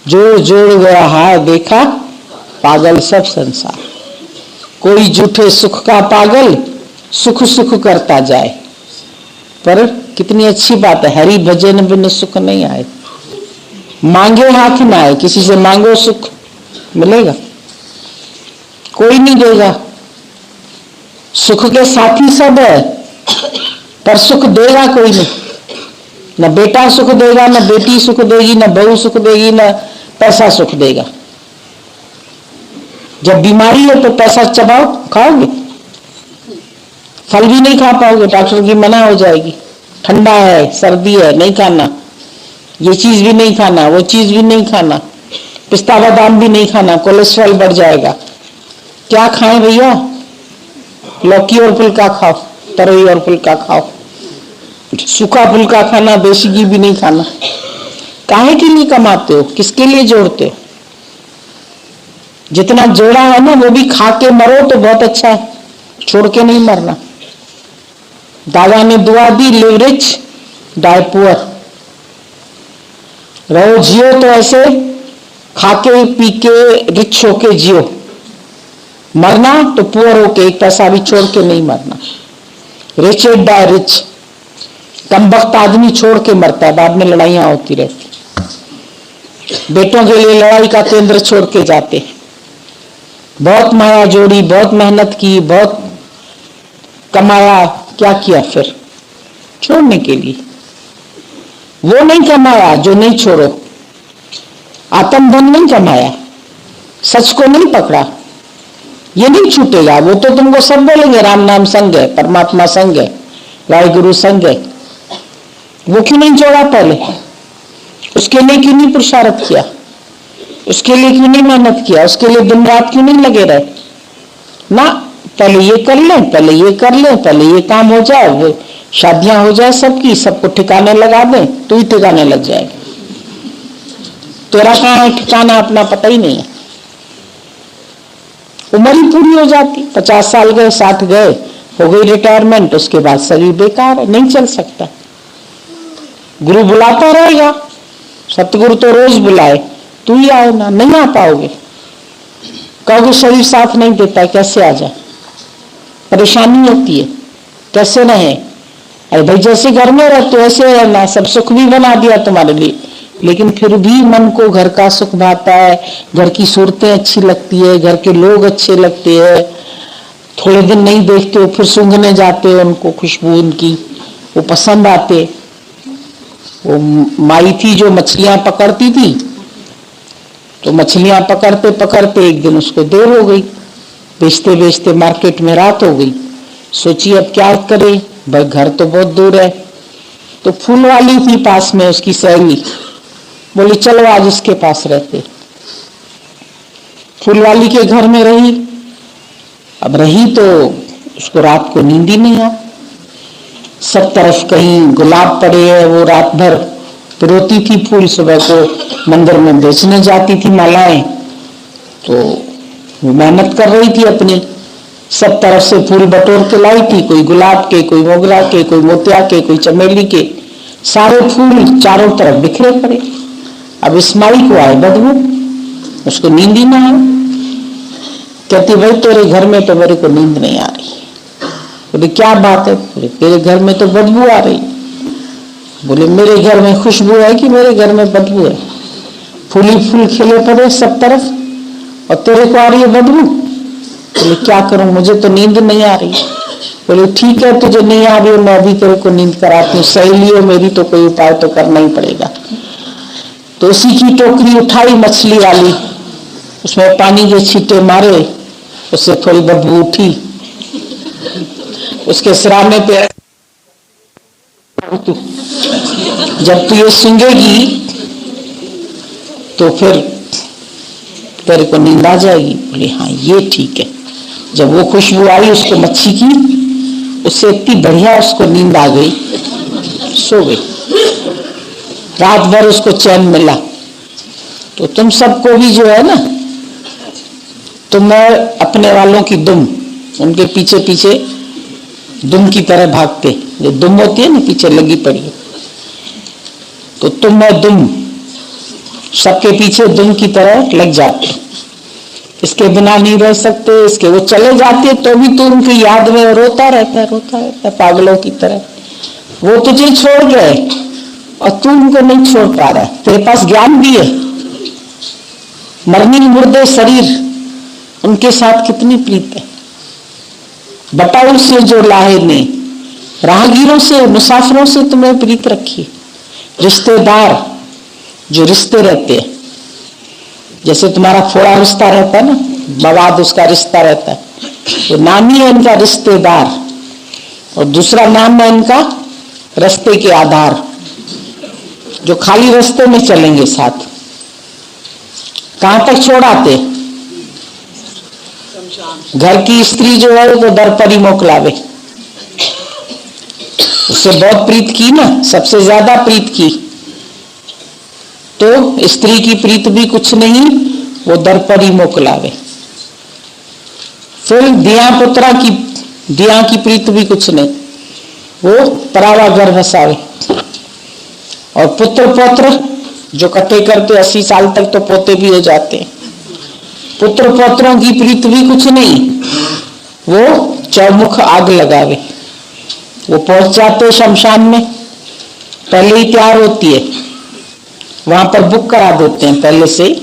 जोड़ जोड़ गया हाय देखा पागल सब संसार। कोई झूठे सुख का पागल सुख सुख करता जाए। पर कितनी अच्छी बात है, हरि भजन बिन सुख नहीं आए। मांगे हाथ ना आए, किसी से मांगो सुख मिलेगा? कोई नहीं देगा। सुख के साथी सब है पर सुख देगा कोई नहीं। न बेटा सुख देगा, न बेटी सुख देगी, न बहू सुख देगी, न पैसा सुख देगा। जब बीमारी है तो पैसा चबाओ, खाओगे? फल भी नहीं खा पाओगे, डॉक्टर की मना हो जाएगी। ठंडा है, सर्दी है, नहीं खाना, ये चीज भी नहीं खाना, वो चीज भी नहीं खाना, पिस्ता बादाम भी नहीं खाना, कोलेस्ट्रॉल बढ़ जाएगा। क्या खाएं भैया? लौकी और फुल्का खाओ, तरोई और फुल्का खाओ। सूखा फुल्का खाना, देसी घी भी नहीं खाना। काहे के लिए कमाते हो? किसके लिए जोड़ते हो? जितना जोड़ा है ना वो भी खा के मरो तो बहुत अच्छा है, छोड़ के नहीं मरना। दादा ने दुआ दी, लिव रिच डाई पुअर। रहो जियो तो ऐसे खा के पी के रिच होके जियो, मरना तो पुअर होके, एक पैसा भी छोड़ के नहीं मरना। Rich die rich. कम वक्त आदमी छोड़ के मरता है, बाद में लड़ाइयां होती रहती। बेटों के लिए लड़ाई का केंद्र छोड़ के जाते। बहुत माया जोड़ी, बहुत मेहनत की, बहुत कमाया, क्या किया फिर? छोड़ने के लिए। वो नहीं कमाया जो नहीं छोड़ो। आत्मधन नहीं कमाया, सच को नहीं पकड़ा, ये नहीं छूटेगा। वो तो तुमको सब बोलेंगे राम नाम संग है, परमात्मा संग है, वाहिगुरु संग है। वो क्यों नहीं जोड़ा पहले? उसके लिए क्यों नहीं पुरुषार्थ किया? उसके लिए क्यों नहीं मेहनत किया? उसके लिए दिन रात क्यों नहीं लगे रहे? ना, पहले ये कर ले, पहले ये कर ले, पहले ये काम हो जाए, वो शादियां हो जाए सबकी, सबको ठिकाने लगा दे, तू ही ठिकाने लग जाएगा। तेरा कहाँ है ठिकाना? अपना पता ही नहीं है। उम्र ही पूरी हो जाती, 50 साल गए, 60 गए, हो गई रिटायरमेंट, उसके बाद शरीर बेकार है, नहीं चल सकता। गुरु बुलाता रहेगा, सतगुरु तो रोज बुलाए, तू ही आओ ना, नहीं आ पाओगे। कहोगे शरीर साथ नहीं देता, कैसे आ जाए? परेशानी होती है, कैसे रहे? अरे भाई जैसे घर में रहते वैसे रहना, सब सुख भी बना दिया तुम्हारे लिए, लेकिन फिर भी मन को घर का सुख भाता है, घर की सूरतें अच्छी लगती है, घर के लोग अच्छे लगते हैं। थोड़े दिन नहीं देखते हो फिर सूंघने जाते हो उनको, खुशबू उनकी, वो पसंद आते। वो माई थी जो मछलियां पकड़ती थी, तो मछलियां पकड़ते पकड़ते एक दिन उसको देर हो गई, बेचते बेचते मार्केट में रात हो गई। सोची अब क्या करे, भाई घर तो बहुत दूर है। तो फूल वाली थी पास में उसकी सहेली, बोली चलो आज उसके पास रहते। फूल वाली के घर में रही। अब रही तो उसको रात को नींद ही नहीं आ। सब तरफ कहीं गुलाब पड़े है, वो रात भर रोती थी फूल, सुबह को मंदिर में बेचने जाती थी मालाएं, तो वो मेहनत कर रही थी अपनी, सब तरफ से फूल बटोर के लाई थी, कोई गुलाब के, कोई मोगरा के, कोई मोतिया के, कोई चमेली के, सारे फूल चारों तरफ बिखरे पड़े। अब इस माई को आए बदबू, उसको नींद ही ना आए। कहती भाई तेरे घर में तो मेरे को नींद नहीं आ रही। बोले क्या बात है? बोले तेरे घर में तो बदबू आ रही। बोले मेरे घर में खुशबू है कि मेरे घर में बदबू है? फूल ही फूल खिले पड़े सब तरफ और तेरे को आ रही है बदबू। बोले क्या करूं, मुझे तो नींद नहीं आ रही। बोले ठीक है, तुझे नहीं आ रही, मैं अभी तेरे को नींद कराती हूँ, सहेली हो मेरी तो कोई उपाय तो करना ही पड़ेगा। तो उसी की टोकरी उठाई मछली वाली, उसमें पानी के छींटे मारे, उससे थोड़ी बदबू उठी, उसके सिराने पे जब तू ये सूंघेगी तो फिर तेरे को नींद आ जाएगी। बोले हाँ ये ठीक है। जब वो खुशबू आई उसको मच्छी की, उससे इतनी बढ़िया उसको नींद आ गई, सो गई। रात भर उसको चैन मिला। तो तुम सबको भी जो है ना, तुम अपने वालों की दुम, उनके पीछे पीछे दुम की तरह भागते, जो दुम होती है ना पीछे लगी पड़ी है, तो तुम मैं दुम सबके पीछे दुम की तरह लग जाते, इसके बिना नहीं रह सकते, इसके वो चले जाते तो भी तू उनकी याद में रोता रहता पागलों की तरह। वो तुझे छोड़ गए और तू उनको नहीं छोड़ पा रहा है। तेरे पास ज्ञान भी है, मरनी मुर्दे शरीर उनके साथ कितनी प्रीत है। बताओ से जो लाहे ने, राहगीरों से मुसाफिरों से तुम्हें प्रीत रखी। रिश्तेदार जो रिश्ते रहते हैं, जैसे तुम्हारा फोड़ा रिश्ता रहता है ना, मवाद उसका रिश्ता रहता है, तो नाम ही है इनका रिश्तेदार, और दूसरा नाम है इनका रास्ते के आधार, जो खाली रास्ते में चलेंगे साथ। कहां तक छोड़ाते? घर की स्त्री जो है वो दर पर ही मोकलावे। उससे बहुत प्रीत की ना, सबसे ज्यादा प्रीत की, तो स्त्री की प्रीत भी कुछ नहीं, वो दर पर ही मोकलावे। फिर दिया की प्रीत भी कुछ नहीं, वो परावा घर बसावे। और पुत्र पौत्र जो कटे करते 80 साल तक तो पोते भी हो जाते हैं। पुत्र पौत्रों की प्रीत भी कुछ नहीं, वो चौमुख आग लगावे। वो पहुंच जाते शमशान में, पहले ही तैयार होती है, वहां पर बुक करा देते हैं पहले से ही।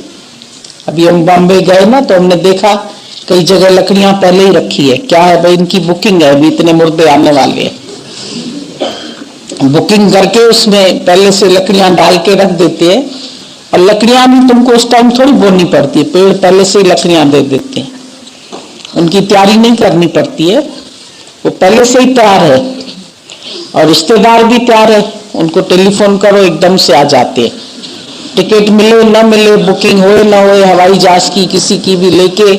अभी हम बॉम्बे गए ना तो हमने देखा कई जगह लकड़ियां पहले ही रखी है। क्या है भाई, इनकी बुकिंग है, अभी इतने मुर्दे आने वाले हैं। बुकिंग करके उसमें पहले से लकड़ियां डाल के रख देते हैं, और लकड़ियां भी तुमको उस टाइम थोड़ी बोनी पड़ती है, पेड़ पहले से ही लकड़ियां दे देते हैं, उनकी तैयारी नहीं करनी पड़ती है, वो पहले से ही तैयार है। और रिश्तेदार भी तैयार है, उनको टेलीफोन करो एकदम से आ जाते हैं। टिकट मिले न मिले, बुकिंग होए न होए, हवाई जहाज की किसी की भी लेके,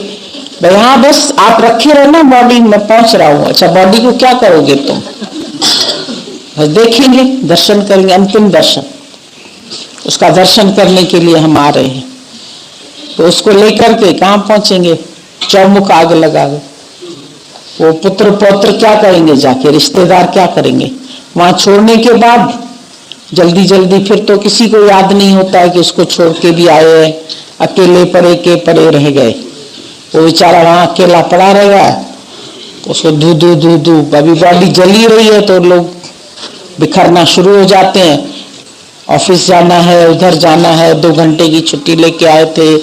भाई हाँ बस आप रखे रहना, बॉडी में पहुंच रहा हूँ। अच्छा बॉडी को क्या करोगे तुम? बस देखेंगे, दर्शन करेंगे, अंतिम दर्शन, उसका दर्शन करने के लिए हम आ रहे हैं। तो उसको लेकर के कहाँ पहुंचेंगे? चौमुख आग लगावे। वो पुत्र पौत्र क्या करेंगे जाके, रिश्तेदार क्या करेंगे? वहां छोड़ने के बाद जल्दी जल्दी फिर तो किसी को याद नहीं होता है कि उसको छोड़ के भी आए हैं, अकेले पड़े के पड़े रह गए। वो बेचारा वहां अकेला पड़ा रहेगा, उसको धू धू धू धू, अभी बॉडी जली रही है तो लोग बिखरना शुरू हो जाते हैं। ऑफिस जाना है, उधर जाना है, 2 घंटे की छुट्टी लेके आए थे,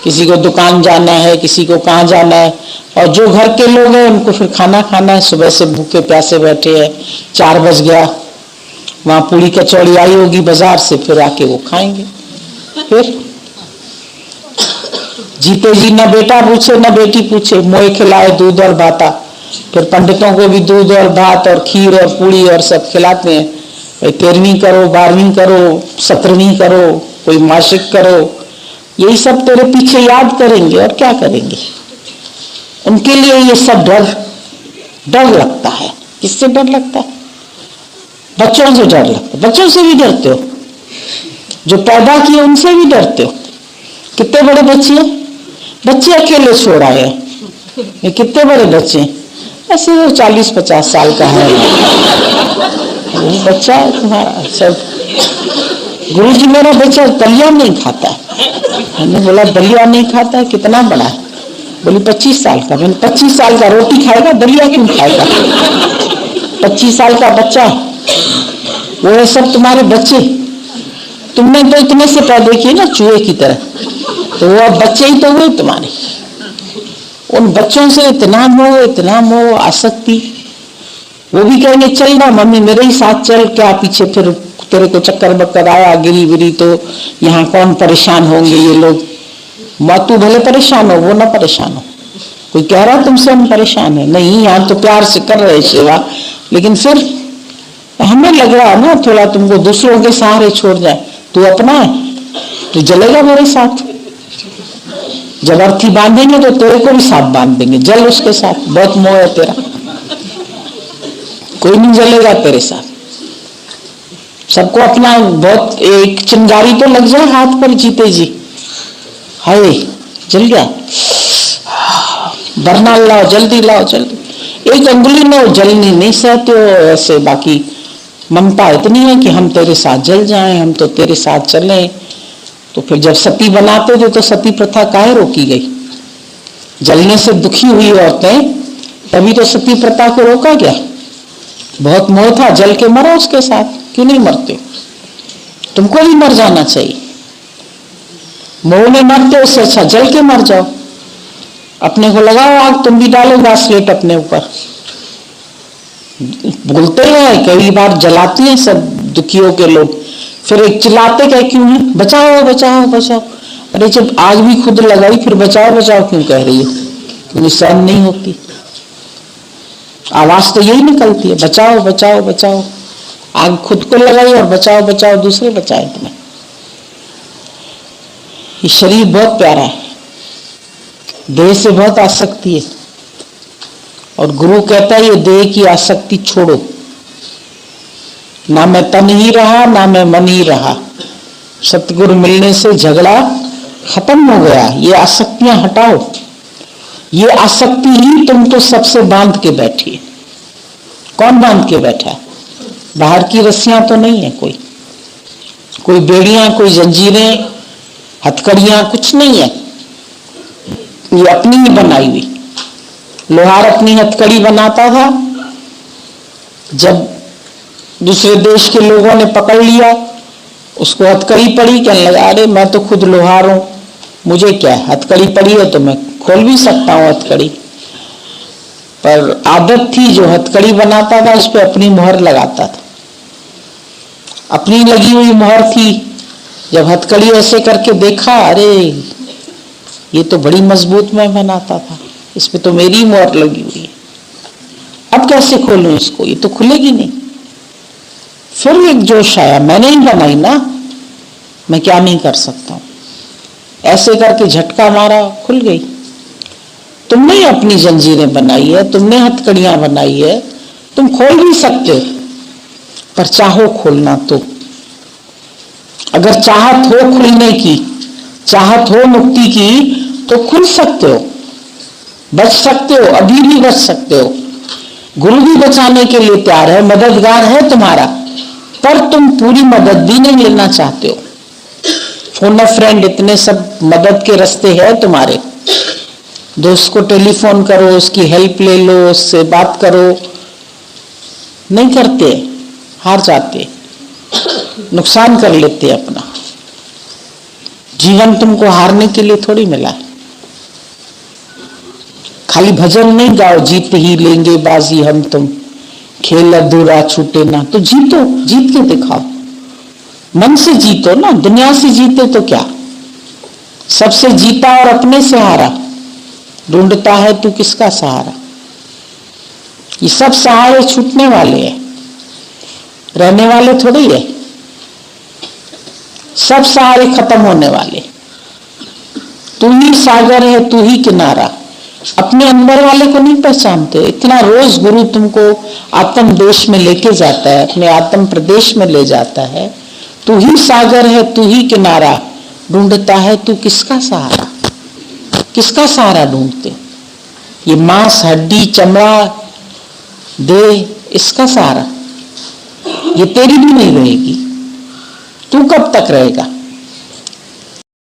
किसी को दुकान जाना है, किसी को कहाँ जाना है, और जो घर के लोग हैं उनको फिर खाना खाना है। सुबह से भूखे प्यासे बैठे हैं, 4 बज गया, वहां पूरी कचौड़ी आई होगी बाजार से, फिर आके वो खाएंगे। फिर जीते जी न बेटा पूछे न बेटी पूछे, मोए खिलाए दूध और भाता। फिर पंडितों को भी दूध और भात और खीर और पूड़ी और सब खिलाते हैं। 13वीं करो, 12वीं करो, 17वीं करो, कोई मासिक करो, यही सब तेरे पीछे याद करेंगे और क्या करेंगे। उनके लिए ये सब डर लगता है। किससे डर लगता है? बच्चों से डर लगता है। बच्चों से भी डरते हो, जो पैदा किए उनसे भी डरते हो। कितने बड़े बच्चे हैं? बच्चे अकेले छोड़ आए हैं, ये कितने बड़े बच्चे हैं? ऐसे वो 40-50 साल का है, वो बच्चा है तुम्हारा। सब गुरुजी मेरा बच्चा दलिया नहीं खाता है। मैंने बोला दलिया नहीं खाता है, कितना बड़ा है? बोली 25 साल का। मैंने 25 साल का रोटी खाएगा, दलिया क्यों खाएगा? 25 साल का बच्चा, वो है सब तुम्हारे बच्चे। तुमने तो इतने से पैदा किए ना चूहे की तरह, तो वो अब बच्चे ही तो हुए तुम्हारे। उन बच्चों से इतना मोह आसक्ति। वो भी कहेंगे चल ना मम्मी मेरे ही साथ चल, क्या पीछे फिर तेरे को चक्कर बक्कर आया गिरी विरी तो यहाँ कौन परेशान होंगे ये लोग। तू भले परेशान हो, वो ना परेशान हो। कोई कह रहा तुमसे हम परेशान है? नहीं, यहाँ तो प्यार से कर रहे सेवा, लेकिन फिर हमें लग रहा है ना थोड़ा तुमको दूसरों के सहारे छोड़ जाए। तू अपना है, तू जलेगा मेरे साथ। जब अर्थी बांधेंगे तो तेरे को भी साथ बांध देंगे, जल उसके साथ। बहुत मोह है तेरा, कोई नहीं जलेगा तेरे साथ। सबको अपना बहुत, एक चिंगारी तो लग जाए हाथ पर जीते जी, हाय जल गया, बरनाल लाओ जल्दी, लाओ जल्दी। एक अंगुली में जलनी नहीं सहते हो ऐसे, बाकी ममता इतनी है कि हम तेरे साथ जल जाएं, हम तो तेरे साथ चलें। तो फिर जब सती बनाते थे तो सती प्रथा काहे रोकी गई? जलने से दुखी हुई औरतें, तभी तो सती प्रथा को रोका गया। बहुत मोह था, जल के मरो उसके साथ, क्यों नहीं मरते? तुमको भी मर जाना चाहिए। मोह में मरते उससे अच्छा जल के मर जाओ। अपने को लगाओ आग, तुम भी डालो घासलेट अपने ऊपर। बोलते हैं कई बार जलाती हैं सब दुखियों के लोग, फिर एक चिल्लाते क्या क्यों है? बचाओ बचाओ बचाओ। अरे जब आग भी खुद लगाई फिर बचाओ बचाओ क्यों कह रही हो? क्योंकि सहन नहीं होती। आवाज तो यही निकलती है, बचाओ बचाओ बचाओ। आग खुद को लगाई और बचाओ बचाओ दूसरे बचाए तुम्हें। ये शरीर बहुत प्यारा है, देह से बहुत आसक्ति है, और गुरु कहता है ये देह की आसक्ति छोड़ो। ना मैं तन ही रहा ना मैं मन ही रहा। सतगुरु मिलने से झगड़ा खत्म हो गया। ये आसक्तियां हटाओ। ये आसक्ति ही तुमको सबसे बांध के बैठी है। कौन बांध के बैठा है? बाहर की रस्सियां तो नहीं है, कोई बेड़ियां, कोई जंजीरें, हथकड़ियां, कुछ नहीं है। ये अपनी ही बनाई हुई। लोहार अपनी हथकड़ी बनाता था, जब दूसरे देश के लोगों ने पकड़ लिया, उसको हथकड़ी पड़ी, कहने लगा अरे मैं तो खुद लोहार हूं, मुझे क्या है, हथकड़ी पड़ी है तो मैं खोल भी सकता हूं हथकड़ी। पर आदत थी, जो हथकड़ी बनाता था उस पर अपनी मोहर लगाता था। अपनी लगी हुई मोहर थी। जब हथकड़ी ऐसे करके देखा, अरे ये तो बड़ी मजबूत मैं बनाता था, इसमें तो मेरी मोहर लगी हुई है, अब कैसे खोलूं इसको? ये तो खुलेगी नहीं। फिर एक जोश आया, मैंने ही बनाई ना, मैं क्या नहीं कर सकता हूं। ऐसे करके झटका मारा, खुल गई। तुमने ही अपनी जंजीरें बनाई है, तुमने हथकड़ियां बनाई है, तुम खोल भी सकते हो, पर चाहो खोलना तो। अगर चाहत हो खुलने की, चाहत हो मुक्ति की, तो खुल सकते हो, बच सकते हो, अभी भी बच सकते हो। गुरु भी बचाने के लिए तैयार है, मददगार है तुम्हारा, पर तुम पूरी मदद भी नहीं लेना चाहते हो। फोन अ फ्रेंड, इतने सब मदद के रास्ते हैं तुम्हारे। दोस्त को टेलीफोन करो, उसकी हेल्प ले लो, उससे बात करो, नहीं करते, हार जाते, नुकसान कर लेते अपना। जीवन तुमको हारने के लिए थोड़ी मिला है। खाली भजन नहीं गाओ, जीत ही लेंगे बाजी हम तुम, खेल अधूरा छूटे ना। तो जीतो, जीत के दिखाओ, मन से जीतो ना, दुनिया से जीते तो क्या। सबसे जीता और अपने से हारा, ढूंढता है तू किसका सहारा। ये सब सहारे छूटने वाले हैं, रहने वाले थोड़ी है। सब सहारे खत्म होने वाले। तू ही सागर है, तू ही किनारा। अपने अंदर वाले को नहीं पहचानते। इतना रोज गुरु तुमको आत्म देश में लेके जाता है, अपने आत्म प्रदेश में ले जाता है। तू ही सागर है, तू ही किनारा, ढूंढता है तू किसका सहारा। किसका सहारा ढूंढते? ये मांस, हड्डी, चमड़ा, देह, इसका सहारा। ये तेरी भी नहीं रहेगी। तू कब तक रहेगा?